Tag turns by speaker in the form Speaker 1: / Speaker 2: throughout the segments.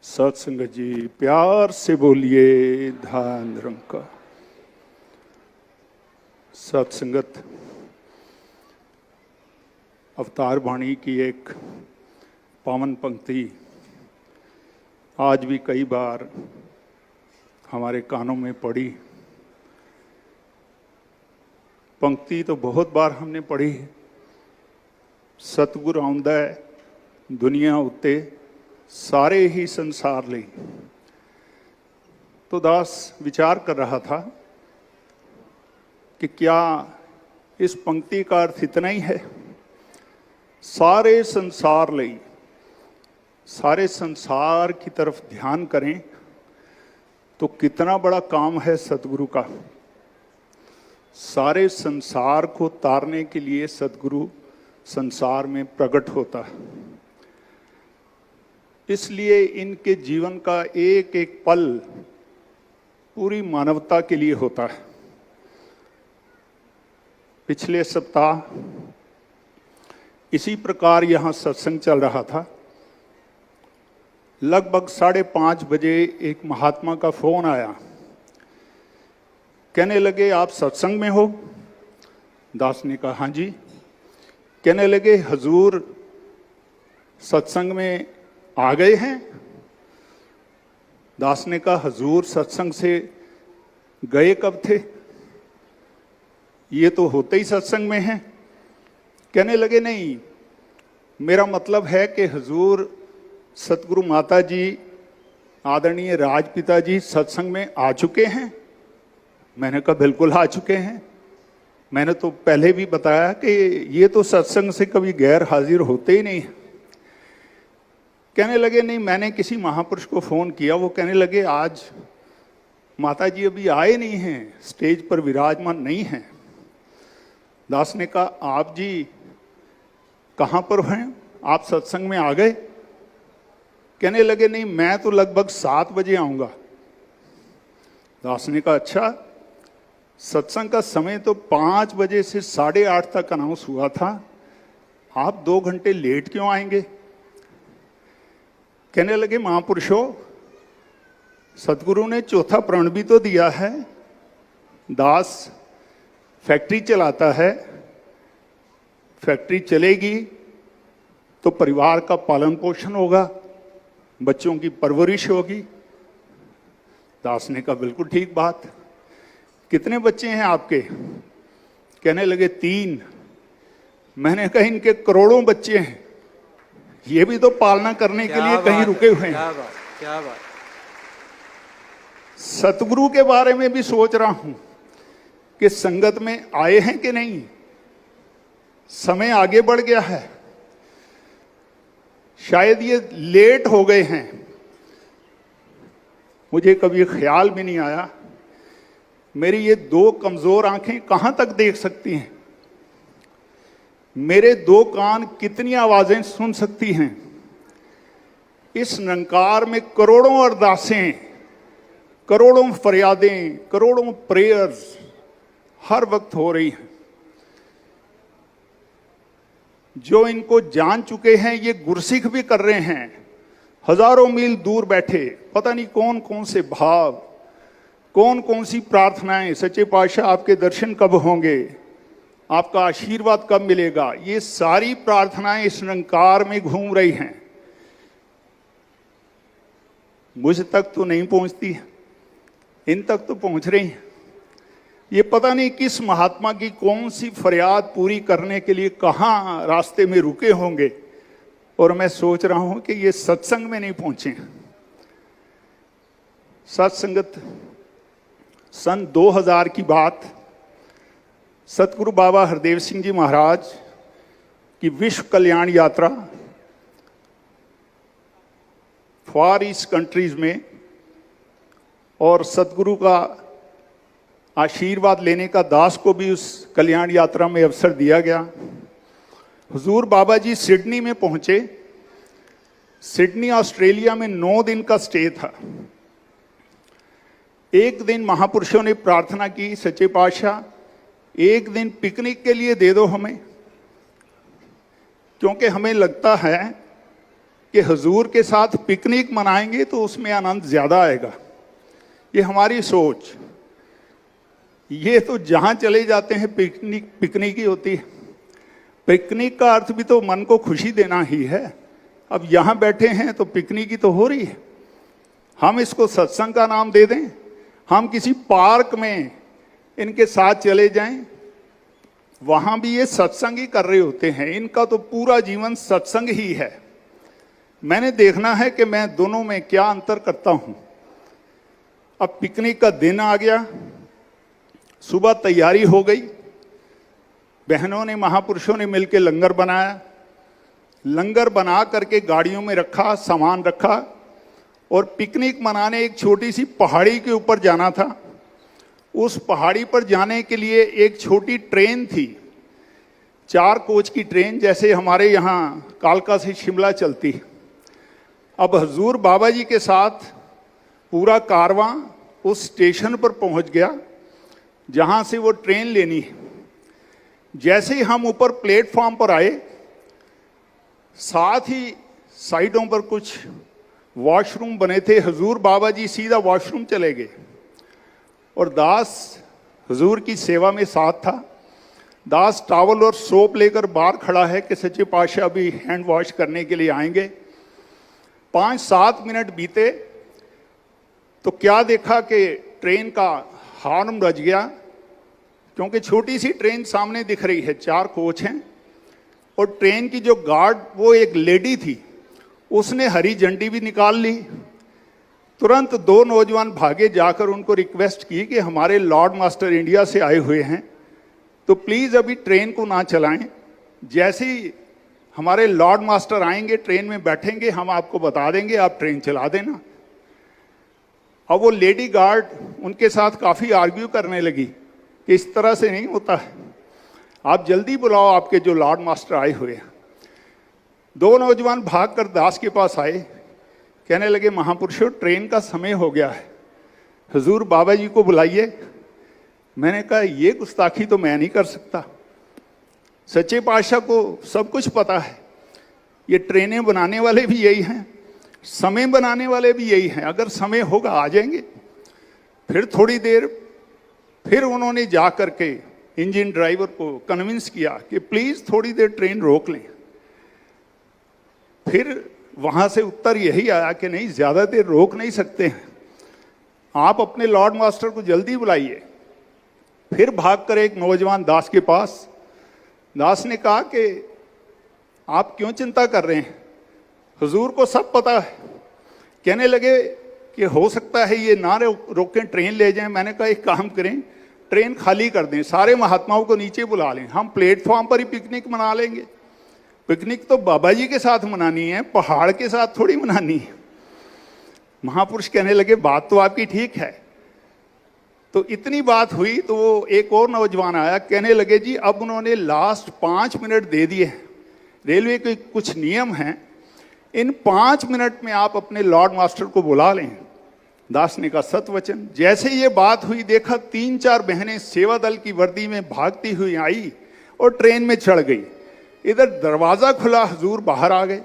Speaker 1: सत्संगत जी प्यार से बोलिए ध्यान निरंकार। सत्संगत अवतार वाणी की एक पावन पंक्ति आज भी कई बार हमारे कानों में पड़ी। पंक्ति तो बहुत बार हमने पढ़ी है। सतगुर आउंदा है दुनिया उत्ते सारे ही संसार ले। तो दास विचार कर रहा था कि क्या इस पंक्ति का अर्थ इतना ही है, सारे संसार ले, सारे संसार की तरफ ध्यान करें तो कितना बड़ा काम है सतगुरु का। सारे संसार को तारने के लिए सतगुरु संसार में प्रकट होता है। इसलिए इनके जीवन का एक एक पल पूरी मानवता के लिए होता है। पिछले सप्ताह इसी प्रकार यहाँ सत्संग चल रहा था। लगभग 5:30 बजे एक महात्मा का फोन आया। कहने लगे आप सत्संग में हो? दास ने कहा हाँ जी। कहने लगे हजूर सत्संग में आ गए हैं? दास ने कहा हजूर सत्संग से गए कब थे? ये तो होते ही सत्संग में हैं। कहने लगे नहीं, मेरा मतलब है कि हजूर सतगुरु माता जी आदरणीय राजपिता जी सत्संग में आ चुके हैं? मैंने कहा बिल्कुल आ चुके हैं। मैंने तो पहले भी बताया कि ये तो सत्संग से कभी गैर हाजिर होते ही नहीं। कहने लगे नहीं, मैंने किसी महापुरुष को फोन किया। वो कहने लगे आज माता जी अभी आए नहीं हैं, स्टेज पर विराजमान नहीं हैं। दास ने कहा आप जी कहाँ पर हैं? आप सत्संग में आ गए? कहने लगे नहीं, मैं तो लगभग 7 बजे आऊंगा। दास ने कहा अच्छा, सत्संग का समय तो 5 बजे से 8:30 तक अनाउंस हुआ था, आप 2 घंटे लेट क्यों आएंगे? कहने लगे महापुरुषों सतगुरु ने चौथा प्रण भी तो दिया है। दास फैक्ट्री चलाता है, फैक्ट्री चलेगी तो परिवार का पालन पोषण होगा, बच्चों की परवरिश होगी। दास ने कहा बिल्कुल ठीक बात। कितने बच्चे हैं आपके? कहने लगे 3। मैंने कहा इनके करोड़ों बच्चे हैं, ये भी तो पालना करने के लिए कहीं रुके हुए हैं।
Speaker 2: क्या बात।
Speaker 1: सतगुरु के बारे में भी सोच रहा हूं कि संगत में आए हैं कि नहीं। समय आगे बढ़ गया है, शायद ये लेट हो गए हैं। मुझे कभी ख्याल भी नहीं आया मेरी ये 2 कमजोर आंखें कहां तक देख सकती हैं, मेरे 2 कान कितनी आवाजें सुन सकती हैं। इस निरंकार में करोड़ों अरदासें, करोड़ों फरियादें, करोड़ों प्रेयर्स हर वक्त हो रही हैं। जो इनको जान चुके हैं ये गुरसिख भी कर रहे हैं, हजारों मील दूर बैठे। पता नहीं कौन कौन से भाव, कौन कौन सी प्रार्थनाएं, सच्चे पातशाह आपके दर्शन कब होंगे, आपका आशीर्वाद कब मिलेगा, ये सारी प्रार्थनाएं इस निरंकार में घूम रही हैं। मुझ तक तो नहीं पहुंचती, इन तक तो पहुंच रही हैं। ये पता नहीं किस महात्मा की कौन सी फरियाद पूरी करने के लिए कहां रास्ते में रुके होंगे, और मैं सोच रहा हूं कि ये सत्संग में नहीं पहुंचे। सत्संगत सन 2000 की बात, सतगुरु बाबा हरदेव सिंह जी महाराज की विश्व कल्याण यात्रा फॉर ईस्ट कंट्रीज में, और सतगुरु का आशीर्वाद लेने का दास को भी उस कल्याण यात्रा में अवसर दिया गया। हुजूर बाबा जी सिडनी में पहुंचे। सिडनी ऑस्ट्रेलिया में 9 दिन का स्टे था। एक दिन महापुरुषों ने प्रार्थना की, सच्चे पातशाह एक दिन पिकनिक के लिए दे दो हमें, क्योंकि हमें लगता है कि हुजूर के साथ पिकनिक मनाएंगे तो उसमें आनंद ज्यादा आएगा। ये हमारी सोच, ये तो जहां चले जाते हैं पिकनिक ही होती है। पिकनिक का अर्थ भी तो मन को खुशी देना ही है। अब यहां बैठे हैं तो पिकनिक ही तो हो रही है। हम इसको सत्संग का नाम दे दें, हम किसी पार्क में इनके साथ चले जाएं, वहां भी ये सत्संग ही कर रहे होते हैं। इनका तो पूरा जीवन सत्संग ही है। मैंने देखना है कि मैं दोनों में क्या अंतर करता हूं। अब पिकनिक का दिन आ गया, सुबह तैयारी हो गई, बहनों ने महापुरुषों ने मिलकर लंगर बनाया, लंगर बना करके गाड़ियों में रखा, सामान रखा और पिकनिक मनाने एक छोटी सी पहाड़ी के ऊपर जाना था। उस पहाड़ी पर जाने के लिए एक छोटी ट्रेन थी, 4 कोच की ट्रेन, जैसे हमारे यहाँ कालका से शिमला चलती है। अब हुजूर बाबा जी के साथ पूरा कारवां उस स्टेशन पर पहुंच गया जहां से वो ट्रेन लेनी है। जैसे ही हम ऊपर प्लेटफॉर्म पर आए, साथ ही साइडों पर कुछ वॉशरूम बने थे। हुजूर बाबा जी सीधा वॉशरूम चले गए और दास हुजूर की सेवा में साथ था। दास टॉवल और सोप लेकर बाहर खड़ा है कि सच्चे पातशाह अभी हैंड वॉश करने के लिए आएंगे। 5-7 मिनट बीते तो क्या देखा कि ट्रेन का हॉर्न बज गया, क्योंकि छोटी सी ट्रेन सामने दिख रही है, 4 कोच हैं और ट्रेन की जो गार्ड वो एक लेडी थी, उसने हरी झंडी भी निकाल ली। तुरंत 2 नौजवान भागे, जाकर उनको रिक्वेस्ट की कि हमारे लॉर्ड मास्टर इंडिया से आए हुए हैं तो प्लीज अभी ट्रेन को ना चलाएं, जैसे ही हमारे लॉर्ड मास्टर आएंगे ट्रेन में बैठेंगे हम आपको बता देंगे, आप ट्रेन चला देना। अब वो लेडी गार्ड उनके साथ काफी आर्ग्यू करने लगी कि इस तरह से नहीं होता है, आप जल्दी बुलाओ आपके जो लॉर्ड मास्टर आए हुए हैं। 2 नौजवान भागकर दास के पास आए, कहने लगे महापुरुषों ट्रेन का समय हो गया है, हुजूर बाबा जी को बुलाइए। मैंने कहा ये गुस्ताखी तो मैं नहीं कर सकता, सच्चे पातशाह को सब कुछ पता है, ये ट्रेनें बनाने वाले भी यही हैं, समय बनाने वाले भी यही हैं, अगर समय होगा आ जाएंगे। फिर थोड़ी देर फिर उन्होंने जा करके इंजन ड्राइवर को कन्विंस किया कि प्लीज थोड़ी देर ट्रेन रोक लें। फिर वहां से उत्तर यही आया कि नहीं, ज्यादा देर रोक नहीं सकते हैं, आप अपने लॉर्ड मास्टर को जल्दी बुलाइए। फिर भागकर एक नौजवान दास के पास, दास ने कहा कि आप क्यों चिंता कर रहे हैं, हुजूर को सब पता है। कहने लगे कि हो सकता है ये ना रोकें, ट्रेन ले जाएं। मैंने कहा एक काम करें, ट्रेन खाली कर दें, सारे महात्माओं को नीचे बुला लें, हम प्लेटफॉर्म पर ही पिकनिक मना लेंगे। पिकनिक तो बाबा जी के साथ मनानी है, पहाड़ के साथ थोड़ी मनानी है। महापुरुष कहने लगे बात तो आपकी ठीक है। तो इतनी बात हुई तो वो एक और नौजवान आया, कहने लगे जी अब उन्होंने लास्ट 5 मिनट दे दिए हैं, रेलवे के कुछ नियम हैं, इन 5 मिनट में आप अपने लॉर्ड मास्टर को बुला लें। दास ने कहा सतवचन। जैसे ये बात हुई, देखा 3-4 बहनें सेवा दल की वर्दी में भागती हुई आई और ट्रेन में चढ़ गई। इधर दरवाजा खुला, हुजूर बाहर आ गए।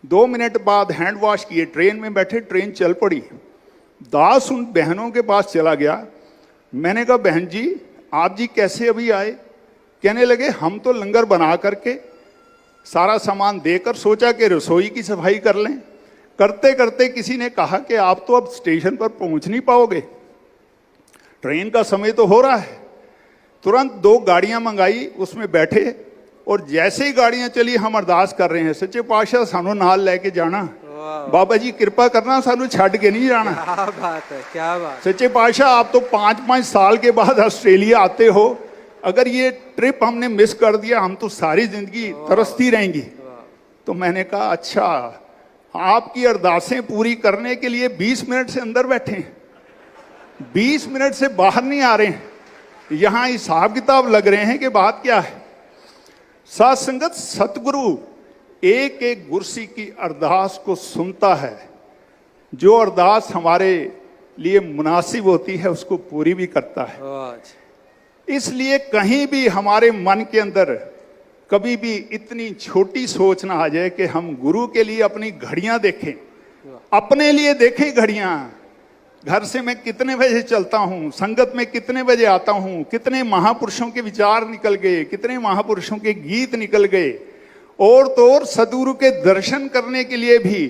Speaker 1: 2 मिनट बाद हैंड वॉश किए, ट्रेन में बैठे, ट्रेन चल पड़ी। दास उन बहनों के पास चला गया। मैंने कहा बहन जी आप जी कैसे अभी आए? कहने लगे हम तो लंगर बना करके सारा सामान देकर सोचा कि रसोई की सफाई कर लें। करते करते किसी ने कहा कि आप तो अब स्टेशन पर पहुंच नहीं पाओगे, ट्रेन का समय तो हो रहा है। तुरंत 2 गाड़ियां मंगाई, उसमें बैठे और जैसे ही गाड़ियां चली हम अरदास कर रहे हैं, सच्चे पातशाह सानू नाल लेके जाना, बाबा जी कृपा करना, सानू छड़ के नहीं जाना।
Speaker 2: क्या बात है, क्या बात।
Speaker 1: सच्चे पातशाह आप तो 5-5 साल के बाद ऑस्ट्रेलिया आते हो, अगर ये ट्रिप हमने मिस कर दिया हम तो सारी जिंदगी तरसती रहेंगी। तो मैंने कहा अच्छा, आपकी अरदासें पूरी करने के लिए 20 मिनट से अंदर बैठे हैं, 20 मिनट से बाहर नहीं आ रहे हैं, यहां हिसाब किताब लग रहे हैं कि बात क्या है। साथ संगत सतगुरु एक एक गुरसी की अरदास को सुनता है, जो अरदास हमारे लिए मुनासिब होती है उसको पूरी भी करता है। इसलिए कहीं भी हमारे मन के अंदर कभी भी इतनी छोटी सोच ना आ जाए कि हम गुरु के लिए अपनी घड़ियां देखें, अपने लिए देखें घड़ियां। घर से मैं कितने बजे चलता हूं, संगत में कितने बजे आता हूं, कितने महापुरुषों के विचार निकल गए, कितने महापुरुषों के गीत निकल गए, और तो और सदगुरु के दर्शन करने के लिए भी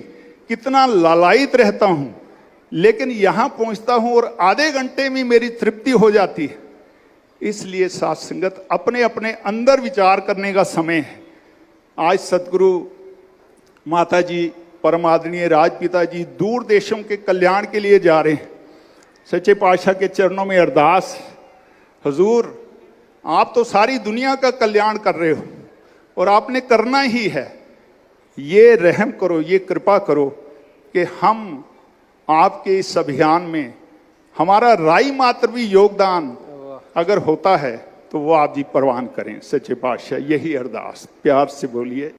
Speaker 1: कितना लालायित रहता हूं। लेकिन यहां पहुंचता हूं और आधे घंटे में मेरी तृप्ति हो जाती है। इसलिए साथ संगत अपने अपने अंदर विचार करने का समय है। आज सतगुरु माता जी, परम आदरणीय राजपिता जी दूर देशों के कल्याण के लिए जा रहे हैं। सच्चे पातशाह के चरणों में अरदास, हुजूर आप तो सारी दुनिया का कल्याण कर रहे हो और आपने करना ही है। ये रहम करो, ये कृपा करो कि हम आपके इस अभियान में हमारा राई मात्र भी योगदान अगर होता है तो वो आप जी परवान करें। सच्चे पातशाह यही अरदास, प्यार से बोलिए